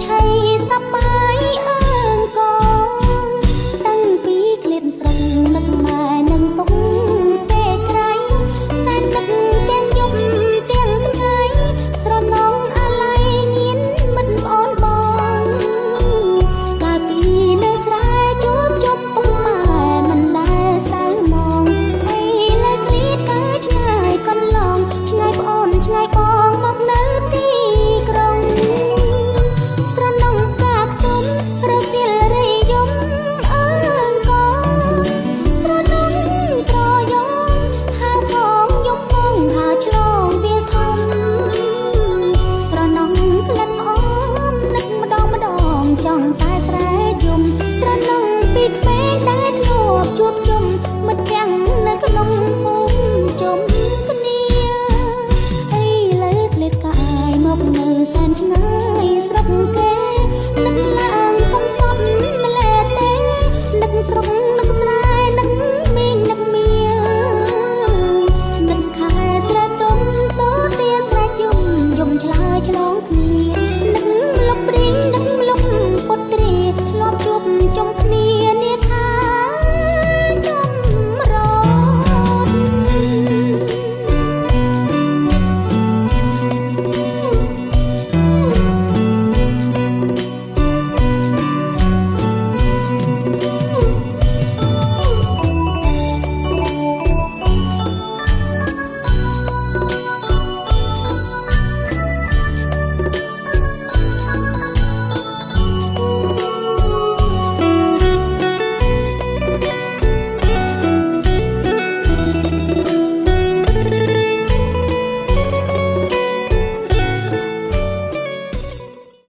ឆៃសប្បាយអើងកងតាំងពីក្លៀនស្រងនឹកម៉ែនឹងពុកទេក្រៃសែននឹកទាំងយប់ទាំងថ្ងៃស្រណងអាឡ័យញៀនមិនប្អូនបងកាលពីនៅស្រែជួបជុំពុកម៉ែមិនដែលសៅមងអីលែឃ្លាតកើឆ្ងាយកន្លងឆ្ងាយប្អូនឆ្ងាយបងមកនៅទីក្រុងស្រណងកាខ្ទុំរសៀលរីយំអើងកងស្រណងត្រយងហៅផងយំផងហៅឆ្លងវាលធំស្រណងក្លិន